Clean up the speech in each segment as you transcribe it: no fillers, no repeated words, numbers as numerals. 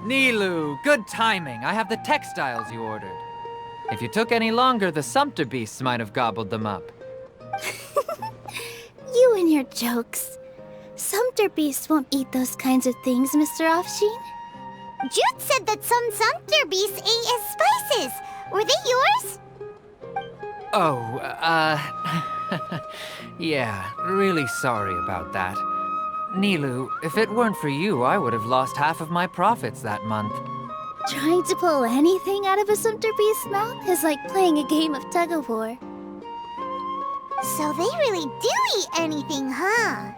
Nilou, good timing. I have the textiles you ordered. If you took any longer, the Sumpter beasts might have gobbled them up. You and your jokes. Sumpter beasts won't eat those kinds of things, Mr. Afshin. Jude said that some Sumpter beasts ate his spices. Were they yours? Oh, yeah, really sorry about that. Nilou, if it weren't for you, I would have lost half of my profits that month. Trying to pull anything out of a Sumpter beast's mouth is like playing a game of tug-of-war. So they really do eat anything, huh?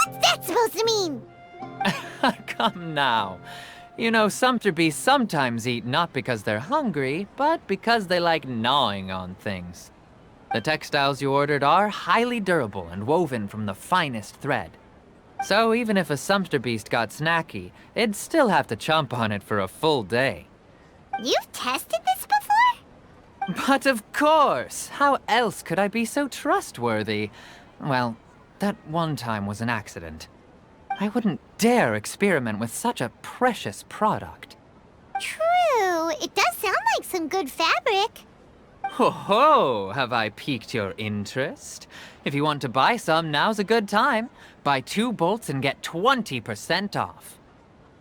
What's that supposed to mean? Come now. You know, Sumpter beasts sometimes eat not because they're hungry, but because they like gnawing on things. The textiles you ordered are highly durable and woven from the finest thread. So even if a Sumpter beast got snacky, it'd still have to chomp on it for a full day. You've tested this before? But of course! How else could I be so trustworthy? Well, that one time was an accident. I wouldn't dare experiment with such a precious product. True. It does sound like some good fabric. Ho ho! Have I piqued your interest? If you want to buy some, now's a good time. Buy 2 bolts and get 20% off.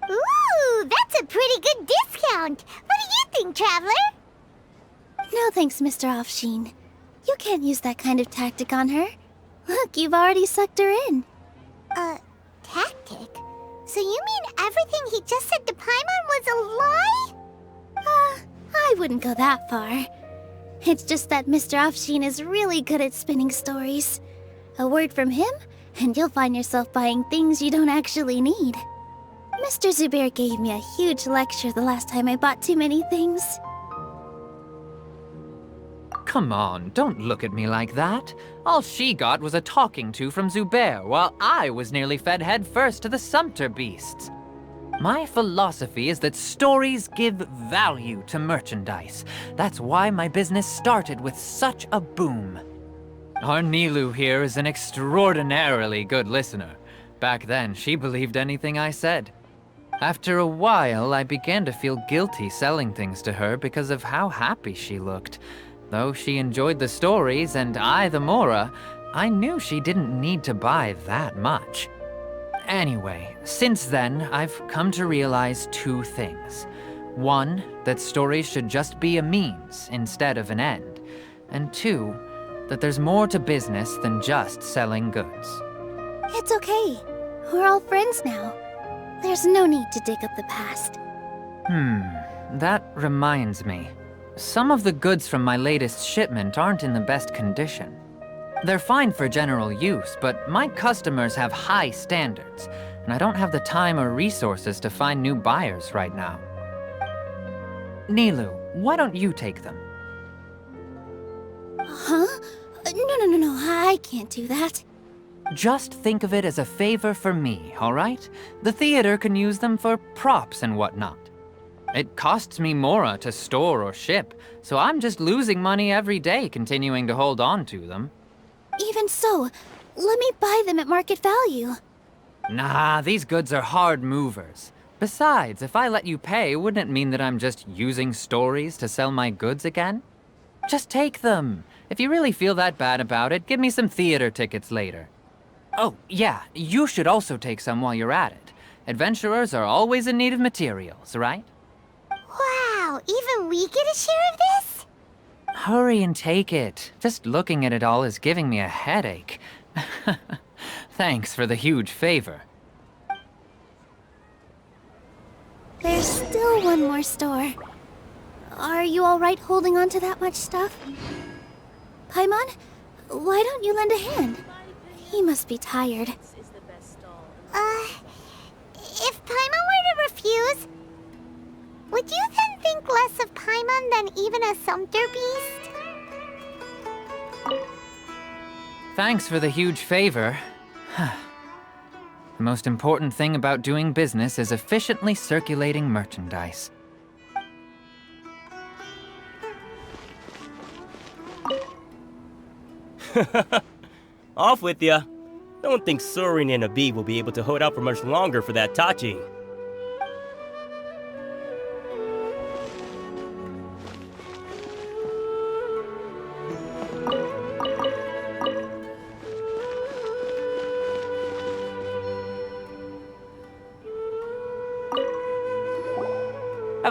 Ooh, that's a pretty good discount. What do you think, Traveler? No thanks, Mr. Afshin. You can't use that kind of tactic on her. Look, you've already sucked her in. Tactic? So you mean everything he just said to Paimon was a lie? I wouldn't go that far. It's just that Mr. Afshin is really good at spinning stories. A word from him, and you'll find yourself buying things you don't actually need. Mr. Zubair gave me a huge lecture the last time I bought too many things. Come on, don't look at me like that. All she got was a talking to from Zubair, while I was nearly fed head first to the Sumpter beasts. My philosophy is that stories give value to merchandise. That's why my business started with such a boom. Our Nilou here is an extraordinarily good listener. Back then, she believed anything I said. After a while, I began to feel guilty selling things to her because of how happy she looked. Though she enjoyed the stories and I the Mora, I knew she didn't need to buy that much. Anyway, since then, I've come to realize 2 things. 1, that stories should just be a means instead of an end. And 2, that there's more to business than just selling goods. It's okay. We're all friends now. There's no need to dig up the past. That reminds me. Some of the goods from my latest shipment aren't in the best condition. They're fine for general use, but my customers have high standards, and I don't have the time or resources to find new buyers right now. Nilou, why don't you take them? Huh? No, I can't do that. Just think of it as a favor for me, all right? The theater can use them for props and whatnot. It costs me Mora to store or ship, so I'm just losing money every day continuing to hold on to them. Even so, let me buy them at market value. Nah, these goods are hard movers. Besides, if I let you pay, wouldn't it mean that I'm just using stories to sell my goods again? Just take them. If you really feel that bad about it, give me some theater tickets later. Oh, yeah, you should also take some while you're at it. Adventurers are always in need of materials, right? Wow, even we get a share of this? Hurry and take it. Just looking at it all is giving me a headache. Thanks for the huge favor. There's still one more store. Are you all right holding on to that much stuff? Paimon, why don't you lend a hand? He must be tired. If Paimon were to refuse, would you then think less of Paimon than even a Sumpter beast? Thanks for the huge favor. The most important thing about doing business is efficiently circulating merchandise. Off with ya. Don't think Sorin and Abi will be able to hold out for much longer for that tahchin.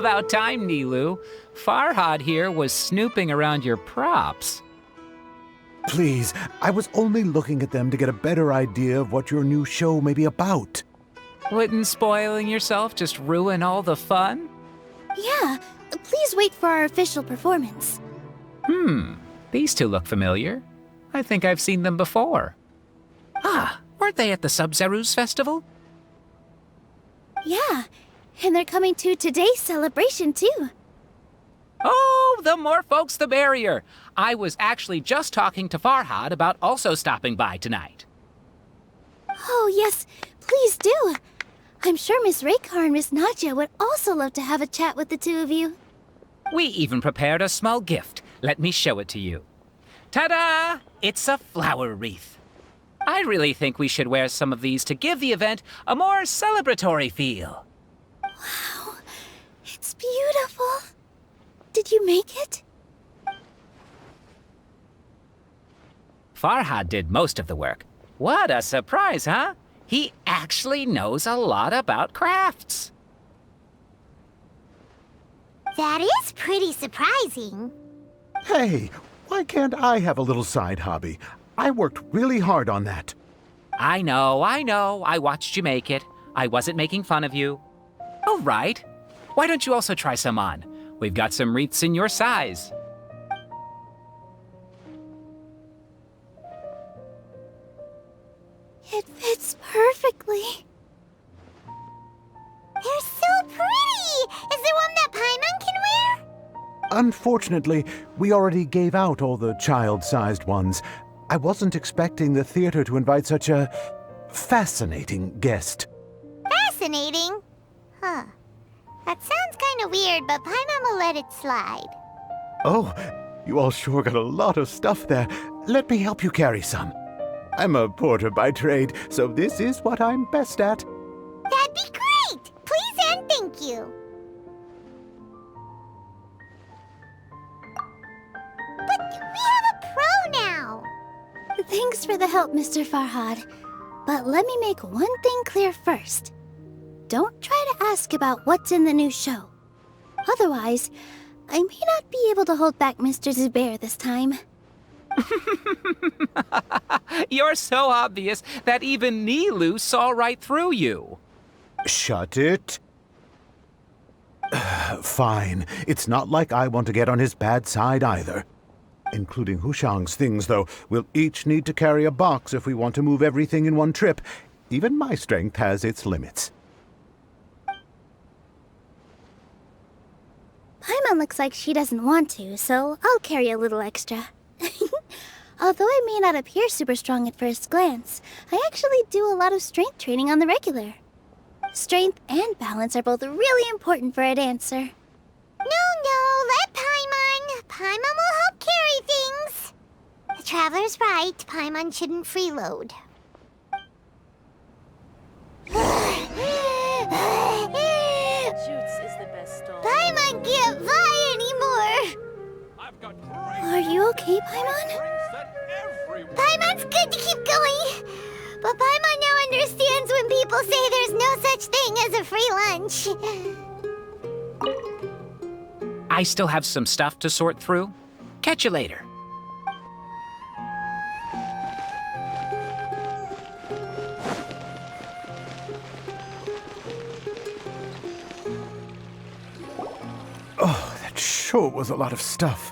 About time, Nilou. Farhad here was snooping around your props. Please, I was only looking at them to get a better idea of what your new show may be about. Wouldn't spoiling yourself just ruin all the fun? Yeah, please wait for our official performance. These two look familiar. I think I've seen them before. Ah, weren't they at the Sub-Zerus festival? Yeah, and they're coming to today's celebration too. Oh, the more folks the merrier. I was actually just talking to Farhad about also stopping by tonight. Oh yes, please do. I'm sure Miss Raykar and Miss Nadja would also love to have a chat with the two of you. We even prepared a small gift. Let me show it to you. Ta-da! It's a flower wreath. I really think we should wear some of these to give the event a more celebratory feel. Wow, it's beautiful. Did you make it? Farhad did most of the work. What a surprise, huh? He actually knows a lot about crafts. That is pretty surprising. Hey, why can't I have a little side hobby? I worked really hard on that. I know. I watched you make it. I wasn't making fun of you. Oh, right. Why don't you also try some on? We've got some wreaths in your size. It fits perfectly. They're so pretty! Is there one that Paimon can wear? Unfortunately, we already gave out all the child-sized ones. I wasn't expecting the theater to invite such a fascinating guest. Fascinating? Huh. That sounds kind of weird, but Paimon will let it slide. Oh, you all sure got a lot of stuff there. Let me help you carry some. I'm a porter by trade, so this is what I'm best at. That'd be great! Please and thank you. But we have a pro now. Thanks for the help, Mr. Farhad. But let me make one thing clear first. Don't try to ask about what's in the new show. Otherwise, I may not be able to hold back Mr. Zubair this time. You're so obvious that even Nilou saw right through you. Shut it. Fine. It's not like I want to get on his bad side either. Including Hushang's things, though. We'll each need to carry a box if we want to move everything in one trip. Even my strength has its limits. Paimon looks like she doesn't want to, so I'll carry a little extra. Although I may not appear super strong at first glance, I actually do a lot of strength training on the regular. Strength and balance are both really important for a dancer. No, let Paimon. Paimon will help carry things. The Traveler's right. Paimon shouldn't freeload. Paimon can't fly anymore. Are you okay, Paimon? Paimon's good to keep going. But Paimon now understands when people say there's no such thing as a free lunch. I still have some stuff to sort through. Catch you later. Oh, that sure was a lot of stuff.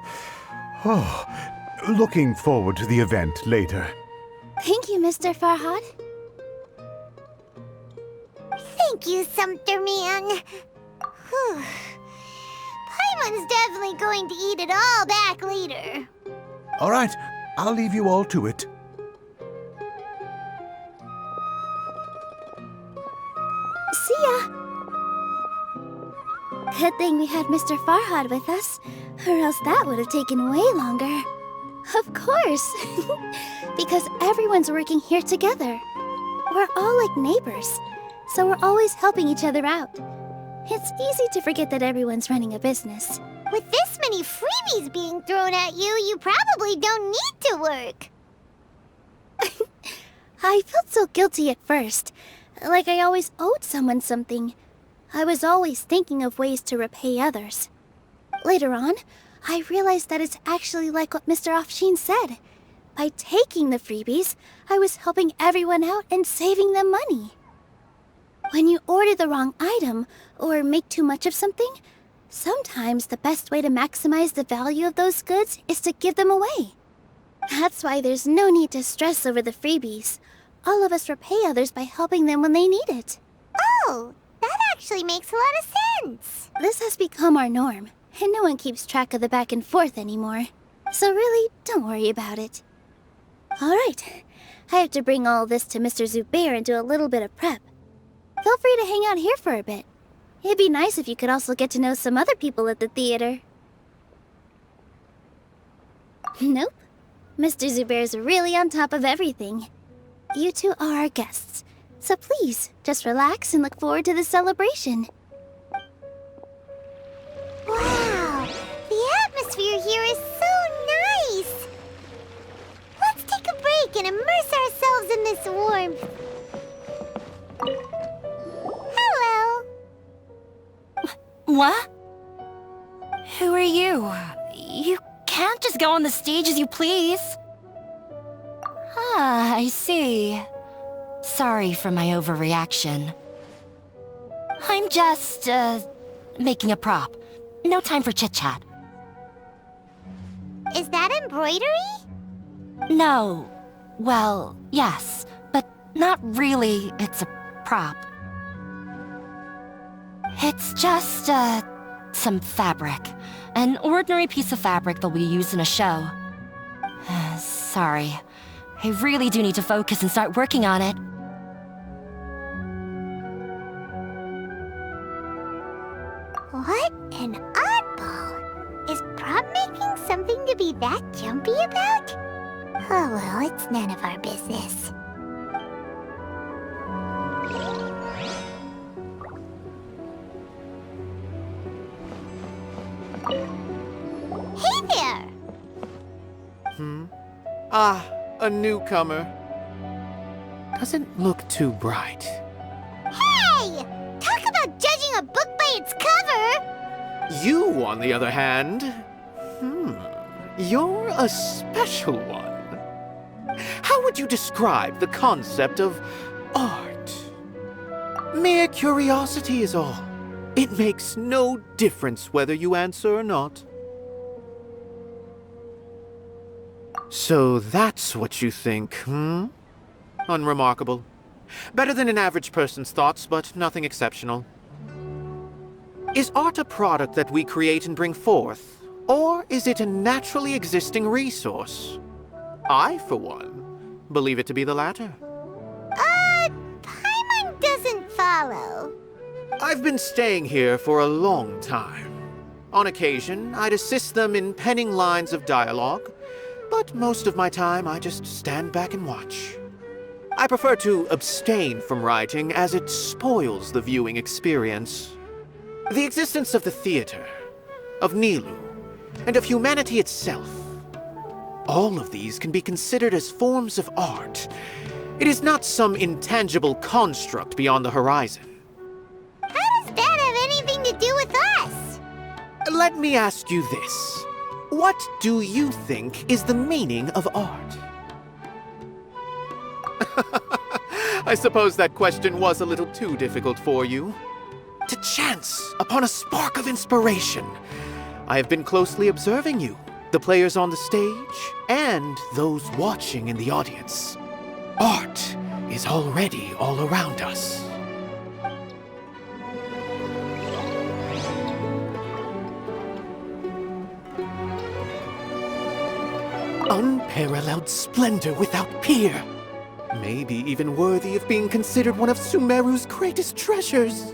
Oh, looking forward to the event later. Thank you, Mr. Farhad. Thank you, Sumpter man. Whew. Paimon's definitely going to eat it all back later. All right, I'll leave you all to it. See ya! Good thing we had Mr. Farhad with us, or else that would have taken way longer. Of course! Because everyone's working here together. We're all like neighbors, so we're always helping each other out. It's easy to forget that everyone's running a business. With this many freebies being thrown at you, you probably don't need to work. I felt so guilty at first, like I always owed someone something. I was always thinking of ways to repay others. Later on, I realized that it's actually like what Mr. Afshin said. By taking the freebies, I was helping everyone out and saving them money. When you order the wrong item, or make too much of something, sometimes the best way to maximize the value of those goods is to give them away. That's why there's no need to stress over the freebies. All of us repay others by helping them when they need it. Oh, that actually makes a lot of sense. This has become our norm, and no one keeps track of the back and forth anymore. So really, don't worry about it. Alright, I have to bring all this to Mr. Zubair and do a little bit of prep. Feel free to hang out here for a bit. It'd be nice if you could also get to know some other people at the theater. Nope. Mr. Zubair's really on top of everything. You two are our guests, so please, just relax and look forward to the celebration. Wow, the atmosphere here is so nice. Let's take a break and immerse ourselves in this warmth. Hello. What? Who are you? You can't just go on the stage as you please. Ah, I see. Sorry for my overreaction. I'm just, making a prop. No time for chit-chat. Is that embroidery? No. Well, yes, but not really. It's a prop. It's just, some fabric. An ordinary piece of fabric that'll be used in a show. Sorry. I really do need to focus and start working on it. What an oddball. Is prop making something to be that jumpy about? Oh well, it's none of our business. Hey there! Ah, a newcomer. Doesn't look too bright. Hey! Talk about judging a book by its cover! You, on the other hand, you're a special one. How would you describe the concept of art? Mere curiosity is all. It makes no difference whether you answer or not. So that's what you think, Unremarkable. Better than an average person's thoughts, but nothing exceptional. Is art a product that we create and bring forth, or is it a naturally existing resource? I, for one, believe it to be the latter. Paimon doesn't follow. I've been staying here for a long time. On occasion, I'd assist them in penning lines of dialogue, but most of my time I just stand back and watch. I prefer to abstain from writing as it spoils the viewing experience. The existence of the theater, of Nilou, and of humanity itself, all of these can be considered as forms of art. It is not some intangible construct beyond the horizon. How does that have anything to do with us? Let me ask you this. What do you think is the meaning of art? I suppose that question was a little too difficult for you. To chance upon a spark of inspiration, I have been closely observing you, the players on the stage, and those watching in the audience. Art is already all around us. Unparalleled splendor without peer. Maybe even worthy of being considered one of Sumeru's greatest treasures.